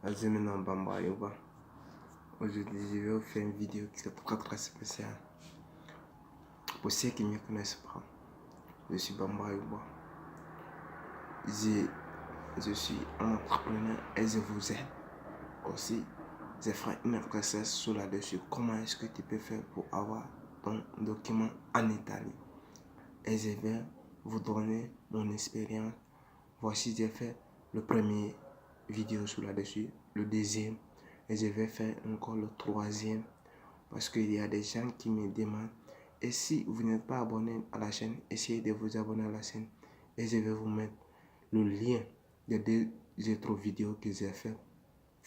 Azemina Bamba Yoba. Aujourd'hui, je vais vous faire une vidéo qui est très spéciale. Pour ceux qui ne me connaissent pas, je suis Bamba Yoba. Je suis un entrepreneur et je vous aide. Aussi, j'ai fait une recherche sur là-dessus. Comment est-ce que tu peux faire pour avoir ton document en Italie? Et je vais vous donner mon expérience. Voici, j'ai fait le premier vidéo sur là-dessus, le deuxième, et je vais faire encore le troisième parce qu'il y a des gens qui me demandent. Et si vous n'êtes pas abonné à la chaîne, essayez de vous abonner à la chaîne et je vais vous mettre le lien des deux autres vidéos que j'ai fait.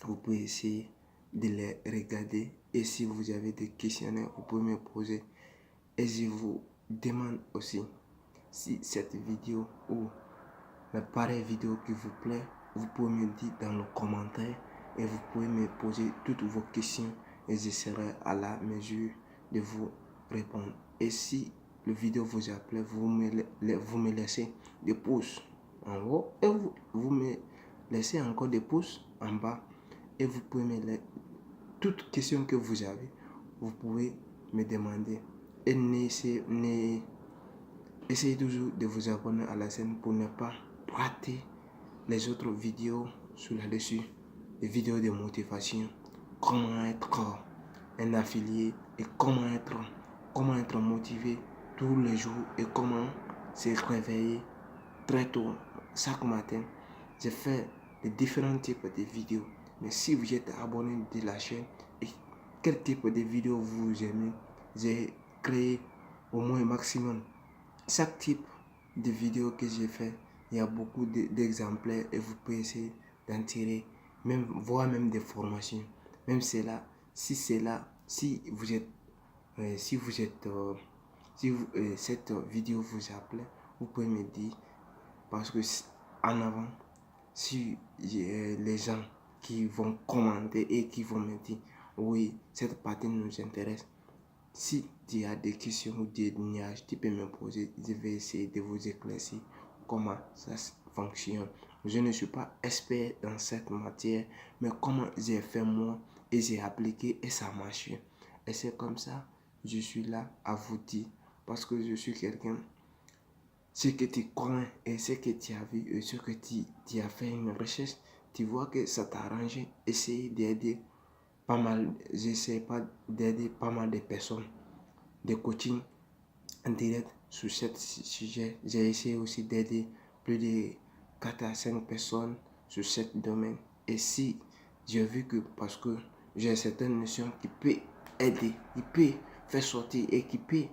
Vous pouvez essayer de les regarder et si vous avez des questionnaires, vous pouvez me poser. Et je vous demande aussi, si cette vidéo ou la pareille vidéo qui vous plaît, vous pouvez me dire dans le commentaire et vous pouvez me poser toutes vos questions et je serai à la mesure de vous répondre. Et si la vidéo vous a plu, vous me laissez des pouces en haut et vous me laissez encore des pouces en bas et vous pouvez me laisser toutes questions que vous avez, vous pouvez me demander. Et essayez toujours de vous abonner à la chaîne pour ne pas rater les autres vidéos sur là-dessus, les vidéos de motivation, comment être un affilié et comment être motivé tous les jours et comment se réveiller très tôt chaque matin. J'ai fait de différents types de vidéos, mais si vous êtes abonné de la chaîne et quel type de vidéo vous aimez, j'ai créé au moins maximum chaque type de vidéo que j'ai fait. Il y a beaucoup d'exemplaires et vous pouvez essayer d'en tirer, même, voire même des formations. Même cela, si cette vidéo vous a plu, vous pouvez me dire parce que en avant, si les gens qui vont commenter et qui vont me dire oui, cette partie nous intéresse. Si tu as des questions ou des nuages, tu peux me poser. Je vais essayer de vous éclaircir comment ça fonctionne. Je ne suis pas expert dans cette matière, mais comment j'ai fait moi et j'ai appliqué et ça marche. Et c'est comme ça, je suis là à vous dire. Parce que je suis quelqu'un, ce que tu connais et ce que tu as vu et ce que tu as fait une recherche, tu vois que ça t'a arrangé. Essaye d'aider pas mal, j'essaie pas d'aider pas mal de personnes, de coaching en direct sur ce sujet. J'ai essayé aussi d'aider plus de 4 à 5 personnes sur ce domaine. Et si j'ai vu que parce que j'ai certaines notions qui peut aider, qui peut faire sortir et qui peut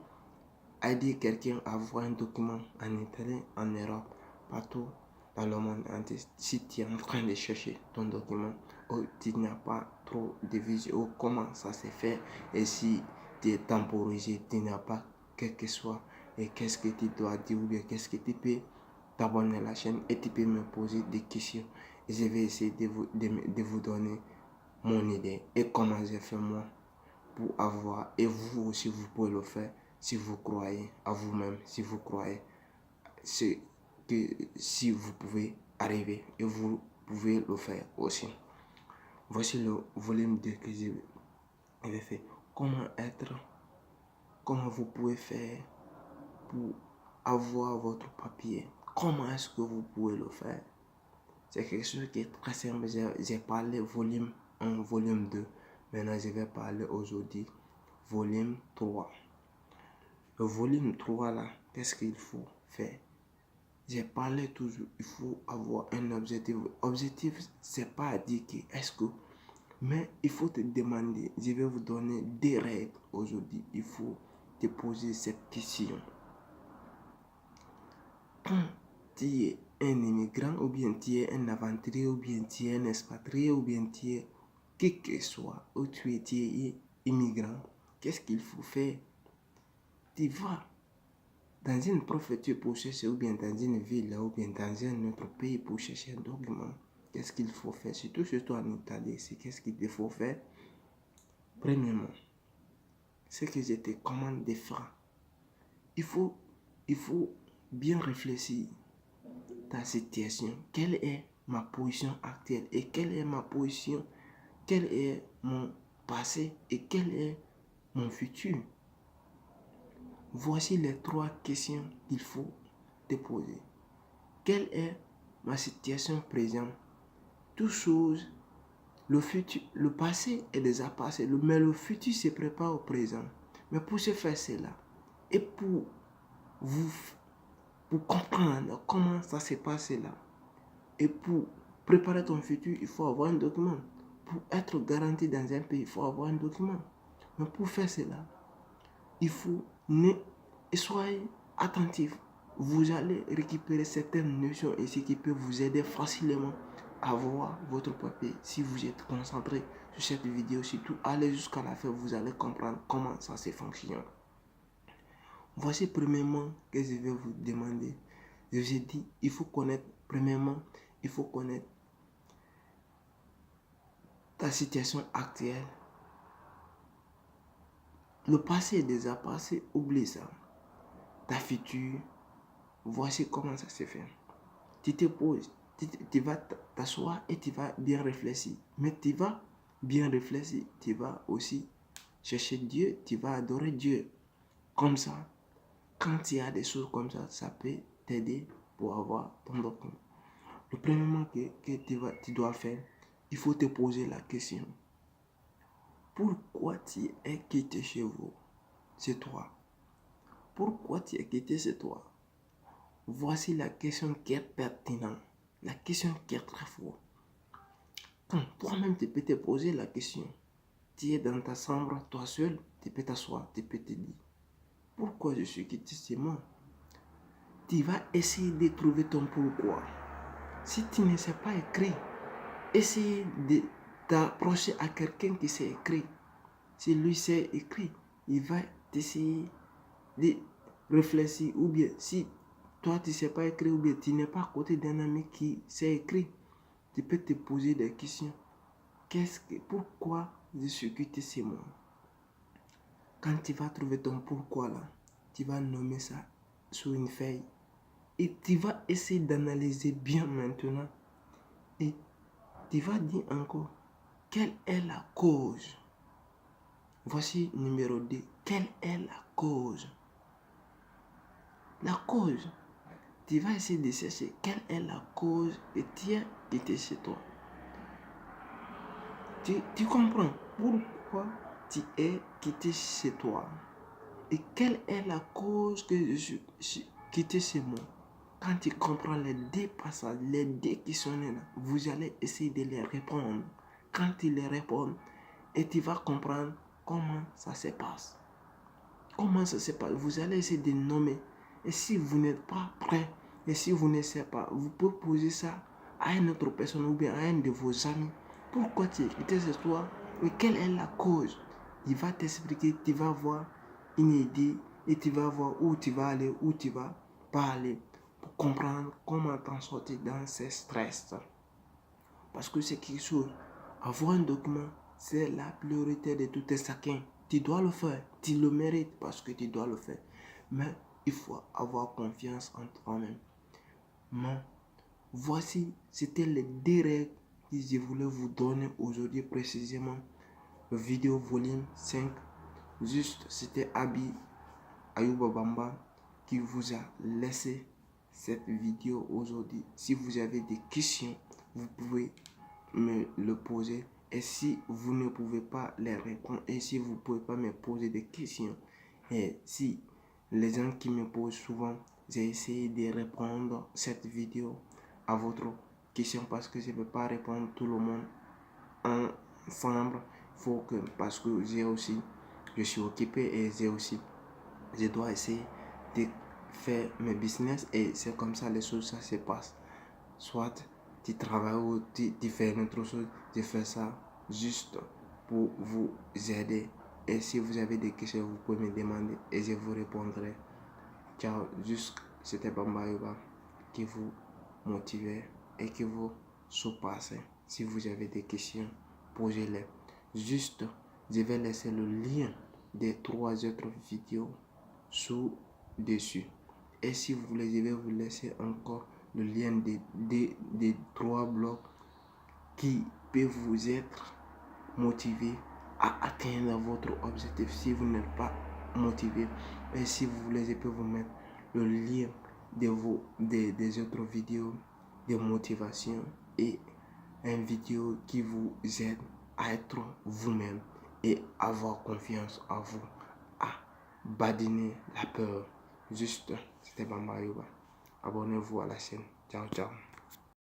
aider quelqu'un à avoir un document en Italie, en Europe, partout dans le monde entier. Si tu es en train de chercher ton document ou tu n'as pas trop de vision comment ça se fait et si tu es temporisé, tu n'as pas quel que soit et qu'est-ce que tu dois dire ou bien qu'est-ce que tu peux t'abonner à la chaîne et tu peux me poser des questions et je vais essayer de vous donner mon idée et comment j'ai fait moi pour avoir et vous aussi vous pouvez le faire si vous croyez à vous-même, si vous croyez que si vous pouvez arriver et vous pouvez le faire aussi. Voici le volume 2 que j'ai fait. Comment vous pouvez faire pour avoir votre papier. Comment est-ce que vous pouvez le faire? C'est quelque chose qui est très simple. J'ai parlé volume 1, volume 2. Maintenant, je vais parler aujourd'hui volume 3. Le volume 3 là, qu'est-ce qu'il faut faire? J'ai parlé toujours, il faut avoir un objectif. Objectif, c'est pas à dire que est-ce que, mais il faut te demander. Je vais vous donner des règles aujourd'hui. Il faut te poser cette question. Quand tu es un immigrant ou bien tu es un aventurier ou bien tu es un expatrié ou bien tu es qui que soit ou tu es immigrant, qu'est-ce qu'il faut faire? Tu vas dans une préfecture pour chercher ou bien dans une ville ou bien dans un autre pays pour chercher un document. Qu'est-ce qu'il faut faire? Surtout en Italie, c'est qu'est-ce qu'il faut faire? Premièrement, ce que je te commande de faire, il faut bien réfléchir ta situation. Quelle est ma position actuelle et quelle est ma position, quel est mon passé et quel est mon futur. Voici les 3 questions qu'il faut te poser. Quelle est ma situation présente? Toute chose, le futur, le passé est déjà passé, mais le futur se prépare au présent. Mais pour ce faire cela, et pour comprendre comment ça s'est passé là, et pour préparer ton futur, il faut avoir un document. Pour être garanti dans un pays, il faut avoir un document. Mais pour faire cela, il faut soyez attentif. Vous allez récupérer certaines notions ici qui peuvent vous aider facilement à voir votre papier. Si vous êtes concentré sur cette vidéo, surtout allez jusqu'à la fin, vous allez comprendre comment ça se fonctionne. Voici premièrement que je vais vous demander. Je vous ai dit, il faut connaître, premièrement, il faut connaître ta situation actuelle. Le passé est déjà passé, oublie ça. Ta future, voici comment ça se fait. Tu te poses, tu vas t'asseoir et tu vas bien réfléchir. Mais tu vas bien réfléchir, tu vas aussi chercher Dieu, tu vas adorer Dieu. Comme ça, quand il y a des choses comme ça peut t'aider pour avoir ton document. Le premièrement que tu dois faire, il faut te poser la question. Pourquoi tu es quitté chez vous? C'est toi. Pourquoi tu es quitté chez toi? Voici la question qui est pertinente. La question qui est très forte. Quand toi-même tu peux te poser la question. Tu es dans ta chambre, toi seul, tu peux t'asseoir, tu peux te dire. Pourquoi je suis quitté chez moi? Tu vas essayer de trouver ton pourquoi. Si tu ne sais pas écrire, essaye de t'approcher à quelqu'un qui sait écrire. Si lui sait écrire, il va t'essayer de réfléchir. Ou bien si toi tu ne sais pas écrire ou bien tu n'es pas à côté d'un ami qui sait écrire, tu peux te poser des questions. Pourquoi je suis quitté chez moi? Quand tu vas trouver ton pourquoi là, tu vas nommer ça sur une feuille. Et tu vas essayer d'analyser bien maintenant. Et tu vas dire encore, quelle est la cause? Voici numéro 2. Quelle est la cause? La cause. Tu vas essayer de chercher quelle est la cause et tu es quitté chez toi. Tu comprends pourquoi tu es quitté chez toi? Et quelle est la cause que je suis quitté chez moi? Quand tu comprends les 2 passages, les 2 questions là, vous allez essayer de les répondre. Quand tu les réponds, et tu vas comprendre comment ça se passe. Comment ça se passe? Vous allez essayer de nommer. Et si vous n'êtes pas prêt, et si vous ne savez pas, vous pouvez poser ça à une autre personne ou bien à un de vos amis. Pourquoi tu es quitté chez toi? Et quelle est la cause? Il va t'expliquer, tu vas voir une idée et tu vas voir où tu vas aller, où tu vas pas aller. Pour comprendre comment t'en sortir dans ces stress. Parce que c'est quelque chose. Avoir un document, c'est la priorité de tout un chacun. Tu dois le faire. Tu le mérites parce que tu dois le faire. Mais il faut avoir confiance en toi-même. Mais voici, c'était les 2 règles que je voulais vous donner aujourd'hui précisément. Le vidéo volume 5. Juste, c'était Abi Ayouba Bamba qui vous a laissé cette vidéo aujourd'hui. Si vous avez des questions, vous pouvez me le poser. Et si vous ne pouvez pas les répondre, et si vous ne pouvez pas me poser des questions, et si les gens qui me posent souvent, j'ai essayé de répondre cette vidéo à votre question parce que je ne peux pas répondre tout le monde ensemble. Faut que, parce que je suis occupé et je dois essayer de faire mes business et c'est comme ça les choses ça se passe. Soit tu travailles ou tu fais une autre chose, je fais ça juste pour vous aider. Et si vous avez des questions, vous pouvez me demander et je vous répondrai. Ciao, juste c'était Bamba Yoba qui vous motivait et qui vous surpassait. Si vous avez des questions, posez-les. Juste, je vais laisser le lien des 3 autres vidéos sous-dessus. Et si vous voulez, je vais vous laisser encore le lien des 3 blocs qui peuvent vous être motivé à atteindre votre objectif si vous n'êtes pas motivé. Et si vous voulez, je peux vous mettre le lien des autres vidéos de motivation et une vidéo qui vous aide à être vous-même et avoir confiance en vous, à badiner la peur. Juste, c'était Bamba Yoba. Abonnez-vous à la chaîne. Ciao, ciao.